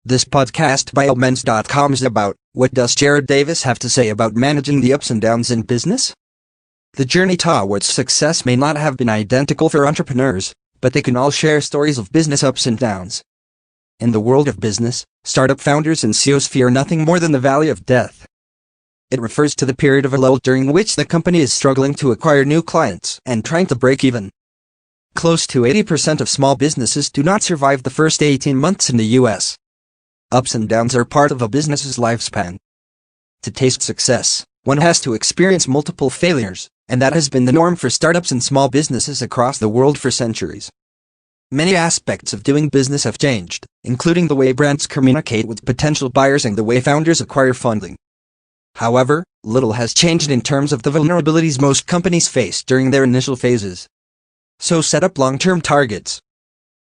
This podcast by ELMENS.com is about, what does Jared Davis have to say about managing the ups and downs in business? The journey towards success may not have been identical for entrepreneurs, but they can all share stories of business ups and downs. In the world of business, startup founders and CEOs fear nothing more than the valley of death. It refers to the period of a lull during which the company is struggling to acquire new clients and trying to break even. Close to 80% of small businesses do not survive the first 18 months in the US. Ups and downs are part of a business's lifespan. To taste success, one has to experience multiple failures, and that has been the norm for startups and small businesses across the world for centuries. Many aspects of doing business have changed, including the way brands communicate with potential buyers and the way founders acquire funding. However, little has changed in terms of the vulnerabilities most companies face during their initial phases. So set up long-term targets.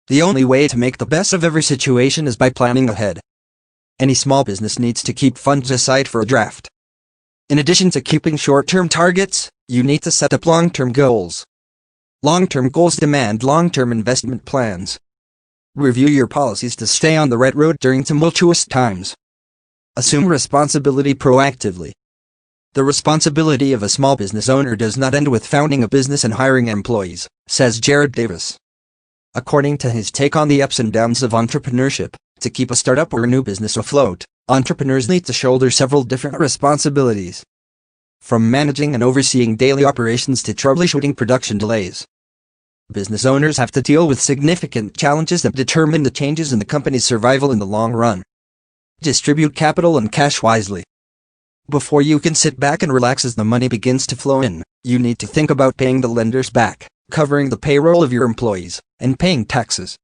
The only way to make the best of every situation is by planning ahead. Any small business needs to keep funds aside for a draft. In addition to keeping short-term targets, you need to set up long-term goals. Long-term goals demand long-term investment plans. Review your policies to stay on the right road during tumultuous times. Assume responsibility proactively. The responsibility of a small business owner does not end with founding a business and hiring employees, says Jared Davis. According to his take on the ups and downs of entrepreneurship, to keep a startup or a new business afloat, entrepreneurs need to shoulder several different responsibilities. From managing and overseeing daily operations to troubleshooting production delays. Business owners have to deal with significant challenges that determine the changes in the company's survival in the long run. Distribute capital and cash wisely. Before you can sit back and relax as the money begins to flow in, you need to think about paying the lenders back, covering the payroll of your employees, and paying taxes.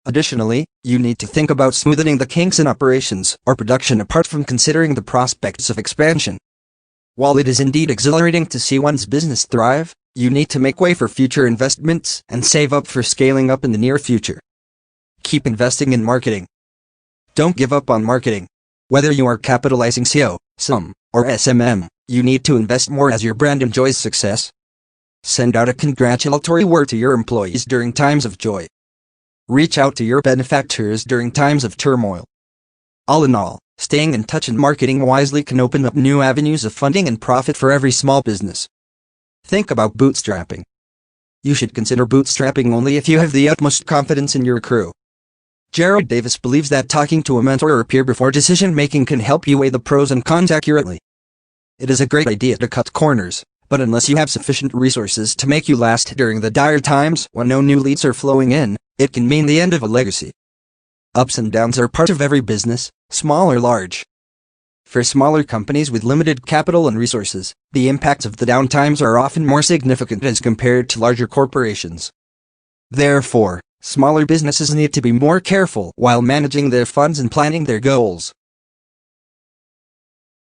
Additionally, you need to think about smoothing the kinks in operations or production apart from considering the prospects of expansion. While it is indeed exhilarating to see one's business thrive, you need to make way for future investments and save up for scaling up in the near future. Keep investing in marketing. Don't give up on marketing. Whether you are capitalizing SEO, SEM, or SMM, you need to invest more as your brand enjoys success. Send out a congratulatory word to your employees during times of joy. Reach out to your benefactors during times of turmoil. All in all, staying in touch and marketing wisely can open up new avenues of funding and profit for every small business. Think about bootstrapping. You should consider bootstrapping only if you have the utmost confidence in your crew. Jared Davis believes that talking to a mentor or peer before decision-making can help you weigh the pros and cons accurately. It is a great idea to cut corners, but unless you have sufficient resources to make you last during the dire times when no new leads are flowing in, it can mean the end of a legacy. Ups and downs are part of every business, small or large. For smaller companies with limited capital and resources, the impacts of the downtimes are often more significant as compared to larger corporations. Therefore, smaller businesses need to be more careful while managing their funds and planning their goals.